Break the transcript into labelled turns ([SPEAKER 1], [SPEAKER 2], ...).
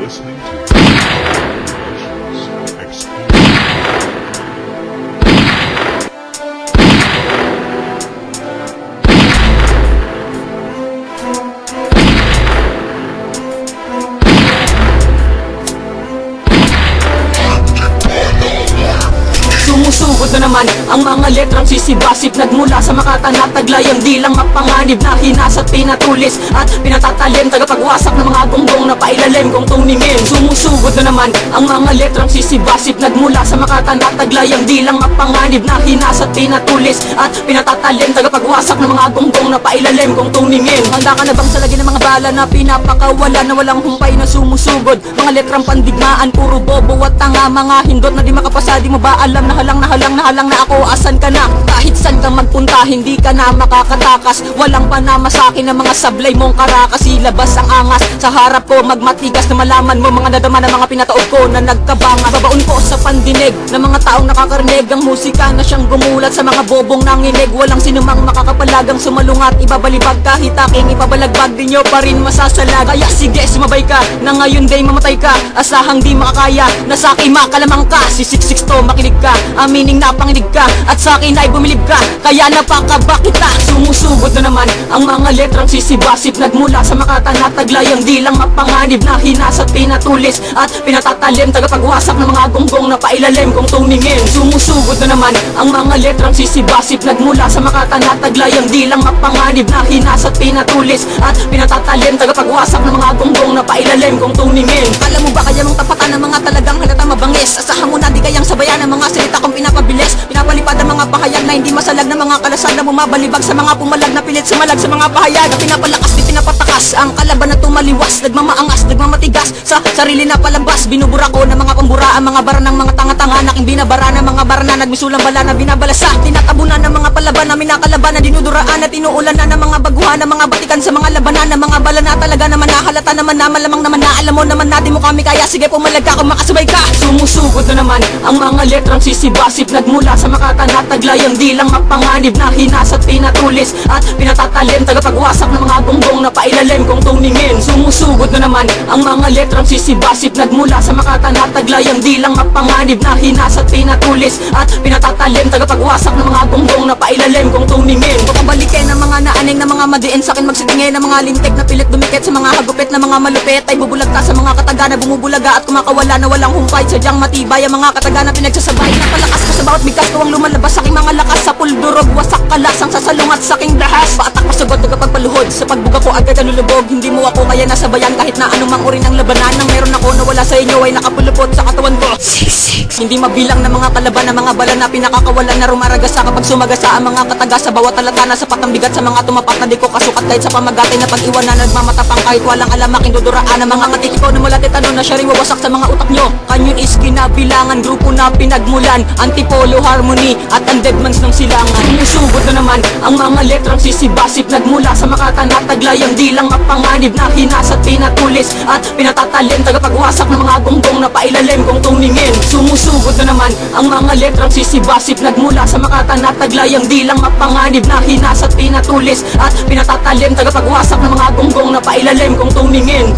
[SPEAKER 1] listening to Exclusive.
[SPEAKER 2] Sumusugod na naman ang mga letrang sisibasip, nagmula sa Makata na taglay ang dilang mapanganib na hinasat, pinatulis at pinatatalim, tagapagwasak ng mga gonggong na pailalim kung tuningin. Sumusugod na naman ang mga letrang sisibasip, nagmula sa Makata na taglay ang dilang mapanganib na hinasat, pinatulis at pinatatalim, tagapagwasak ng mga gonggong na pailalim kung tuningin. Handa ka na bang salagin ng mga bala na pinapakawala na walang humpay na sumusugod? Mga letrang pandigmaan, puro bobo at tanga, mga hindot na di makapasa. Di mo ba alam na halang na ako, asan ka na? Kahit saan ka magpunta, hindi ka na makakatakas. Walang panama sa akin ng mga sablay mong karakas. Ilabas ang angas sa harap ko, magmatigas na malaman mo mga nadama ng mga pinataob ko na nagkabanga. Babaon ko sa pandinig ng mga taong nakakarinig ang musika na siyang gumulat sa mga bobong nanginig. Walang sinumang makakapalagang sumalungat, ibabalibag kahit aking ipabalagbag, di nyo pa rin masasalag. Kaya sige, sumabay ka na ngayon day mamatay ka. Asahang di makakaya na sa akin makalamang ka. Si 662 makinig ka, amining napanginig ka, at sa akin ay bumilib ka, kaya napakaba kita. Sumusugod na naman ang mga letrang sisibasip, nagmula sa Makata na taglay ang dilang mapanganib na hinasat, pinatulis at pinatatalim, tagapagwasak ng mga gonggong na pailalim kung tumingin. Sumusugod na naman ang mga letrang sisibasip, nagmula sa Makata na taglay ang dilang mapanganib na hinasat, pinatulis at pinatatalim, tagapagwasak ng mga gonggong na pailalim kung tumingin. Alam mo ba kaya mong tapatan ng mga talagang halata mabangis? Asahan mo na di kayang sabayan ng mga salita kong pinapabilis, pinapalipad ang mga pahayag na hindi masalag ng mga kalasag na bumabalibag sa mga pumalag na pilit sumalag sa mga pahayag na pinapalakas di pinapatakas ang kalaban na tumaliwas, nagmamaangas, nagmamatigas sa sarili na palabas. Binubura ko ng mga pambura ang mga bara ng mga tanga-tanga, naking binabara ng mga bara na nagmisulang bala na binabalasa, tinatabunan ng mga palaban na minakalaban na dinuduraan at tinuulan na ng mga baguhan ng mga batikan sa mga labanan ng mga bala na talaga naman nahalata naman na malamang naman na alam mo naman natin mo kami, kaya sige pumalag ka kung makasabay ka. Sumusugod na naman ang mga letrang sisibasip, nagmula sa Makata na taglay ang dilang mapanganib na hinasat, pinatulis at pinatatalim, tagapagwasak ng mga gonggong na pailalim kung tuningin. Sumusugod na naman ang mga letrang sisibasip, nagmula sa Makata na taglay ang dilang mapanganib na hinasat, pinatulis at pinatatalim, tagapagwasak ng mga gonggong na pailalim kung tuningin. Pagkabalikin ng mga naaning na mga madiin sa akin, magsitingin ng mga lintik na pilit dumikit sa mga hagupit na mga malupit, ay bubulag ka sa mga kataga na bumubulaga at kumakawala na walang humpay, sadyang matibay ang mga kataga na pinagsasabay. Napalakas ko sa bawat bigkas ko ang lumalabas sa aking mga lakas, sa puldurog wasak kalasang sasalungat sa aking dahas. Paatak masagot tagapagpaluhod sa pagbuga ko agad kanulubog, hindi mo ako kaya nasabayan kahit na anumang uri ng labanan. Nang meron ako na wala sa inyo ay nakapulupot sa katawan ko. Hindi mabilang ng mga kalaban ng mga bala na pinakakawalan na rumaragasa kapag sumagasa ang mga kataga sa bawat talata na sapat ang bigat sa mga tumapak na di ko kasukat kahit sa pamagatay na pag-iwanan na nagmamatapang kahit walang alam aking duduraan ng mga ngatikipaw na mula titano na siya rin wawasak sa mga utak nyo. Kanyon is kinabilangan, grupo na pinagmulan, antipolo, harmony at undeadmans ng silangan. Sumusugod na naman ang mga letrang sisibasip, nagmula sa Makata na taglay ang dilang mapanganib na hinasat, pinatulis at pinatatalim, tagapagwasak ng mga gonggong na pailalim kung tumingin. Sumusugod na naman ang mga letrang sisibasip, nagmula sa Makata na taglay ang dilang mapanganib na hinasat, pinatulis at pinatatalim, tagapagwasak ng mga gonggong na pailalim kung tumingin.